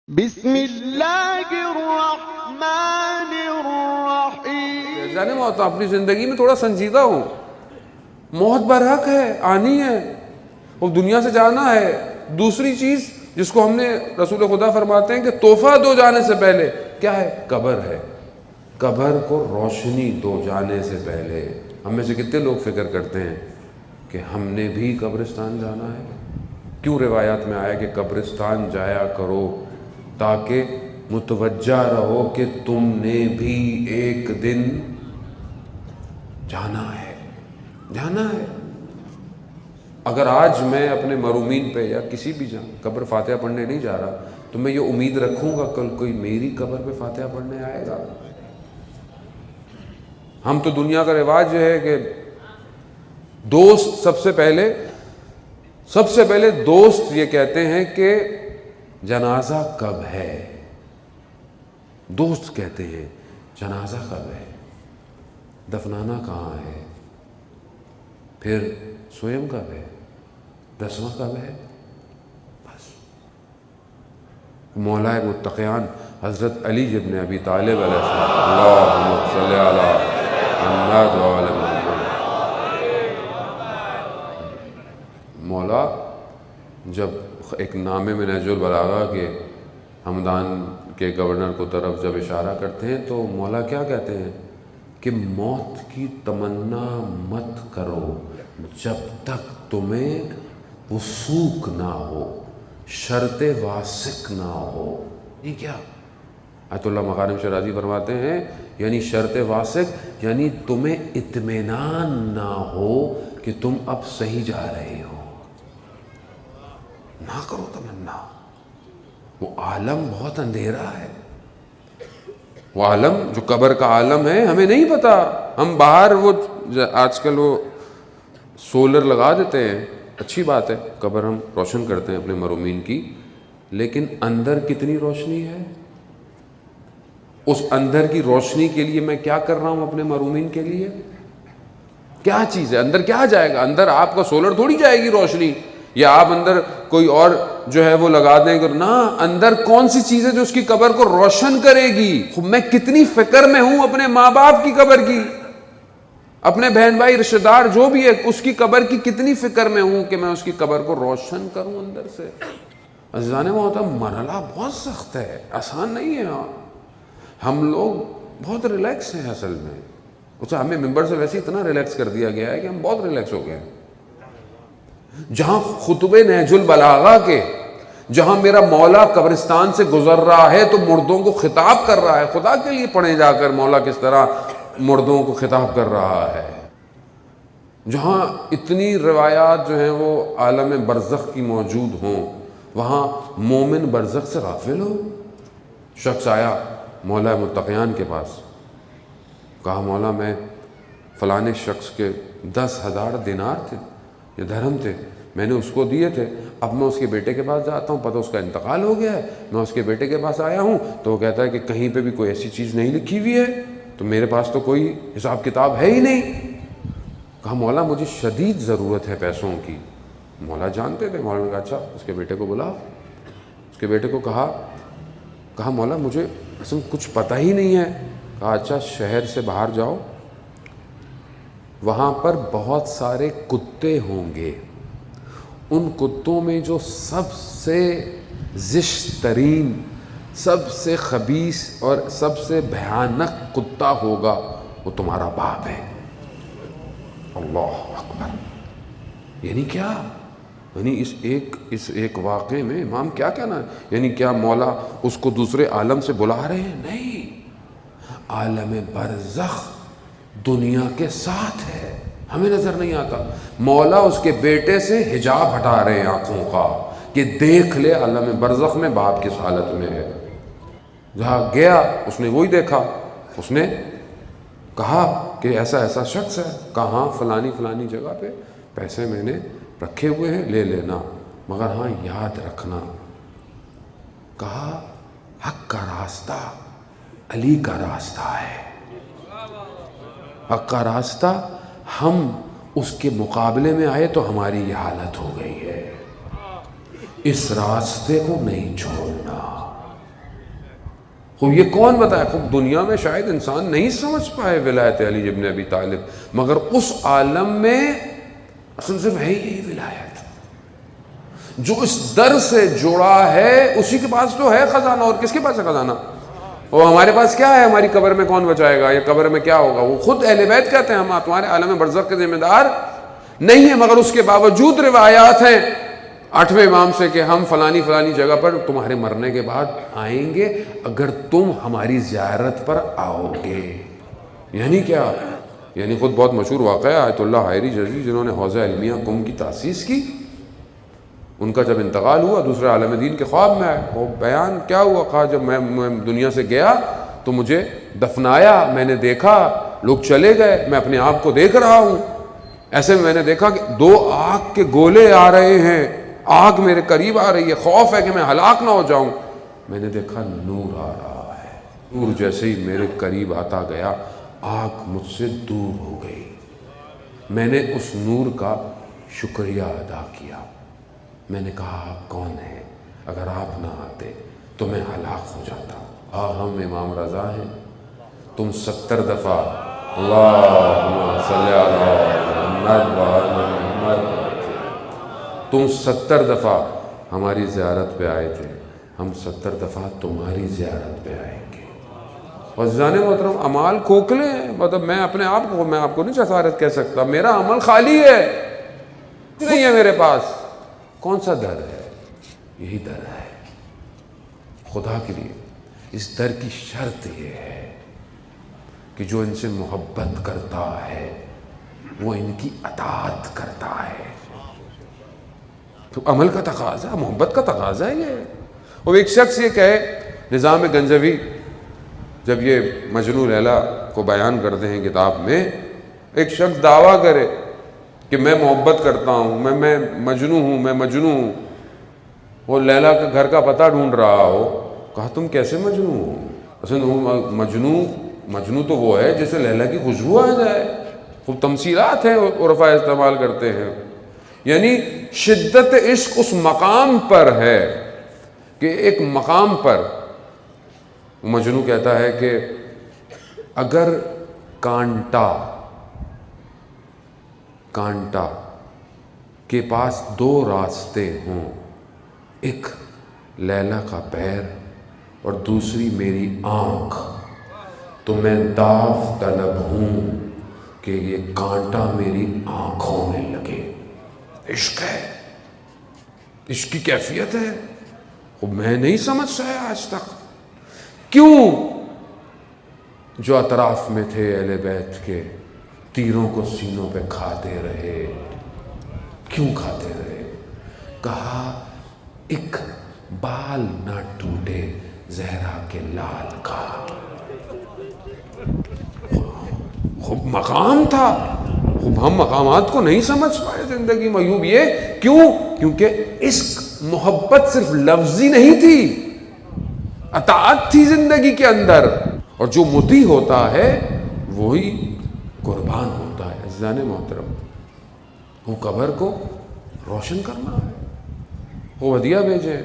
بسم اللہ الرحمن الرحیم۔ جانے موت اپنی زندگی میں تھوڑا سنجیدہ ہوں، موت برحق ہے، آنی ہے اور دنیا سے جانا ہے۔ دوسری چیز جس کو ہم نے رسول خدا فرماتے ہیں کہ تحفہ دو جانے سے پہلے کیا ہے؟ قبر ہے۔ قبر کو روشنی دو جانے سے پہلے۔ ہم میں سے کتنے لوگ فکر کرتے ہیں کہ ہم نے بھی قبرستان جانا ہے؟ کیوں روایات میں آیا کہ قبرستان جایا کرو تاکہ متوجہ رہو کہ تم نے بھی ایک دن جانا ہے۔ اگر آج میں اپنے مرومین پہ یا کسی بھی قبر فاتحہ پڑھنے نہیں جا رہا تو میں یہ امید رکھوں گا کل کوئی میری قبر پہ فاتحہ پڑھنے آئے گا۔ ہم تو دنیا کا رواج جو ہے کہ دوست سب سے پہلے دوست یہ کہتے ہیں کہ جنازہ کب ہے؟ دوست کہتے ہیں جنازہ کب ہے، دفنانا کہاں ہے، پھر سوئم کب ہے، دسواں کب ہے۔ بس مولا متقیان حضرت علی ابن ابی طالب علیہ السلام، اللہم صلی علی محمد و علی محمد۔ مولا جب ایک نامے میں نہج البلاغہ کے ہمدان کے گورنر کو طرف جب اشارہ کرتے ہیں تو مولا کیا کہتے ہیں کہ موت کی تمنا مت کرو جب تک تمہیں وثوق نہ ہو، شرط واسق نہ ہو۔ یہ کیا؟ آیت اللہ مغانم شرازی فرماتے ہیں یعنی شرط واسق یعنی تمہیں اطمینان نہ ہو کہ تم اب صحیح جا رہے ہو، نہ کرو تمنا۔ وہ عالم بہت اندھیرا ہے، وہ عالم جو قبر کا عالم ہے ہمیں نہیں پتا۔ ہم باہر وہ آج کل وہ سولر لگا دیتے ہیں، اچھی بات ہے، قبر ہم روشن کرتے ہیں اپنے مرومین کی، لیکن اندر کتنی روشنی ہے؟ اس اندر کی روشنی کے لیے میں کیا کر رہا ہوں اپنے مرومین کے لیے؟ کیا چیز ہے اندر؟ کیا جائے گا اندر؟ آپ کا سولر تھوڑی جائے گی روشنی، یا آپ اندر کوئی اور جو ہے وہ لگا دیں گے، نہ، اندر کون سی چیز ہے جو اس کی قبر کو روشن کرے گی؟ میں کتنی فکر میں ہوں اپنے ماں باپ کی قبر کی، اپنے بہن بھائی رشتہ دار جو بھی ہے اس کی قبر کی کتنی فکر میں ہوں کہ میں اس کی قبر کو روشن کروں اندر سے۔ عزیزان محترم، مرحلہ بہت سخت ہے، آسان نہیں ہے۔ ہم لوگ بہت ریلیکس ہیں اصل میں، اسے ہمیں ممبر سے ویسے اتنا ریلیکس کر دیا گیا ہے کہ ہم بہت ریلیکس ہو گئے ہیں۔ جہاں خطبے نہج البلاغہ کے، جہاں میرا مولا قبرستان سے گزر رہا ہے تو مردوں کو خطاب کر رہا ہے، خدا کے لیے پڑھیں جا کر مولا کس طرح مردوں کو خطاب کر رہا ہے۔ جہاں اتنی روایات جو ہیں وہ عالم برزخ کی موجود ہوں، وہاں مومن برزخ سے غافل ہو۔ شخص آیا مولا متقیان کے پاس، کہا مولا میں فلانے شخص کے 10,000 دینار تھے، یہ درہم تھے، میں نے اس کو دیے تھے، اب میں اس کے بیٹے کے پاس جاتا ہوں، پتہ اس کا انتقال ہو گیا ہے، میں اس کے بیٹے کے پاس آیا ہوں تو وہ کہتا ہے کہ کہیں پہ بھی کوئی ایسی چیز نہیں لکھی ہوئی ہے، تو میرے پاس تو کوئی حساب کتاب ہے ہی نہیں۔ کہا مولا مجھے شدید ضرورت ہے پیسوں کی۔ مولا جانتے تھے، مولا نے کہا اچھا اس کے بیٹے کو بلا۔ اس کے بیٹے کو کہا مولا مجھے اصل کچھ پتہ ہی نہیں ہے۔ کہا اچھا شہر سے باہر جاؤ، وہاں پر بہت سارے کتے ہوں گے، ان کتوں میں جو سب سے زشت ترین، سب سے خبیث اور سب سے بھیانک کتا ہوگا وہ تمہارا باپ ہے۔ اللہ اکبر! یعنی کیا؟ یعنی اس ایک واقعے میں امام کیا کہنا ہے؟ یعنی کیا مولا اس کو دوسرے عالم سے بلا رہے ہیں؟ نہیں، عالم برزخ دنیا کے ساتھ ہے، ہمیں نظر نہیں آتا۔ مولا اس کے بیٹے سے حجاب ہٹا رہے ہیں آنکھوں کا کہ دیکھ لے عالم برزخ میں باپ کس حالت میں ہے۔ جہاں گیا اس نے وہی دیکھا، اس نے کہا کہ ایسا ایسا شخص ہے، کہاں فلانی جگہ پہ پیسے میں نے رکھے ہوئے ہیں، لے لینا، مگر ہاں یاد رکھنا۔ کہا حق کا راستہ علی کا راستہ ہے، حق کا راستہ، ہم اس کے مقابلے میں آئے تو ہماری یہ حالت ہو گئی ہے، اس راستے کو نہیں چھوڑنا۔ خوب یہ کون بتائے؟ خوب دنیا میں شاید انسان نہیں سمجھ پائے ولایت علی ابن ابی طالب، مگر اس عالم میں اصل صرف ہے یہی ولایت، جو اس در سے جڑا ہے اسی کے پاس تو ہے خزانہ، اور کس کے پاس ہے خزانہ؟ اور ہمارے پاس کیا ہے؟ ہماری قبر میں کون بچائے گا، یا قبر میں کیا ہوگا؟ وہ خود اہل بیت کہتے ہیں ہم تمہارے عالم برزخ کے ذمہ دار نہیں ہیں، مگر اس کے باوجود روایات ہیں 8ویں امام سے کہ ہم فلانی جگہ پر تمہارے مرنے کے بعد آئیں گے اگر تم ہماری زیارت پر آؤ گے۔ یعنی کیا؟ یعنی خود بہت مشہور واقعہ ہے آیت اللہ حائری جزی جنہوں نے حوزہ علمیہ قم کی تاسیس کی، ان کا جب انتقال ہوا دوسرے عالم دین کے خواب میں آئے، وہ بیان کیا ہوا؟ کہا جب میں دنیا سے گیا تو مجھے دفنایا، میں نے دیکھا لوگ چلے گئے، میں اپنے آپ کو دیکھ رہا ہوں، ایسے میں نے دیکھا کہ 2 آگ کے گولے آ رہے ہیں، آگ میرے قریب آ رہی ہے، خوف ہے کہ میں ہلاک نہ ہو جاؤں، میں نے دیکھا نور آ رہا ہے، نور جیسے ہی میرے قریب آتا گیا آگ مجھ سے دور ہو گئی، میں نے اس نور کا شکریہ ادا کیا، میں نے کہا آپ کون ہیں؟ اگر آپ نہ آتے تو میں ہلاک ہو جاتا۔ ہم امام رضا ہیں، تم 70 دفعہ اللہم صلی علی محمد وعلی محمد، تم 70 دفعہ ہماری زیارت پہ آئے تھے، ہم 70 دفعہ تمہاری زیارت پہ آئیں گے۔ عزیزان محترم، اعمال کھوکھلے ہیں، مطلب میں اپنے آپ کو نہیں جسارت کہہ سکتا، میرا عمل خالی ہے، نہیں ہے میرے پاس۔ کون سا در ہے؟ یہی در ہے۔ خدا کے لیے اس در کی شرط یہ ہے کہ جو ان سے محبت کرتا ہے وہ ان کی اطاعت کرتا ہے۔ تو عمل کا تقاضا، محبت کا تقاضا یہ ہے۔ اور ایک شخص یہ کہے، نظام گنجوی جب یہ مجنون لیلا کو بیان کرتے ہیں کتاب میں، ایک شخص دعویٰ کرے کہ میں محبت کرتا ہوں، میں مجنون ہوں، وہ لیلا کے گھر کا پتہ ڈھونڈ رہا ہو، کہا تم کیسے مجنون ہو؟ مجنون تو وہ ہے جسے لیلا کی خوشبو آ جائے۔ خوب تمثیلات ہیں عرفاء استعمال کرتے ہیں، یعنی شدت عشق اس مقام پر ہے کہ ایک مقام پر مجنون کہتا ہے کہ اگر کانٹا کے پاس 2 راستے ہوں، ایک لیلا کا پیر اور دوسری میری آنکھ، تو میں داو طلب ہوں کہ یہ کانٹا میری آنکھوں میں لگے۔ عشق ہے، عشق کی کیفیت ہے، وہ میں نہیں سمجھ سکا آج تک۔ کیوں؟ جو اطراف میں تھے اہل بیت کے، تیروں کو سینوں پہ کھاتے رہے۔ کیوں کھاتے رہے؟ کہا ایک بال نہ ٹوٹے زہرا کے لال کا۔ خوب مقام تھا، خوب ہم مقامات کو نہیں سمجھ پائے زندگی میں۔ ایوب یہ کیوں؟ کیونکہ عشق محبت صرف لفظی نہیں تھی، اطاعت تھی زندگی کے اندر، اور جو مطیع ہوتا ہے وہی قربان ہوتا ہے۔ عزیزان محترم، وہ قبر کو روشن کرنا ہے، وہ ہدیہ بھیجے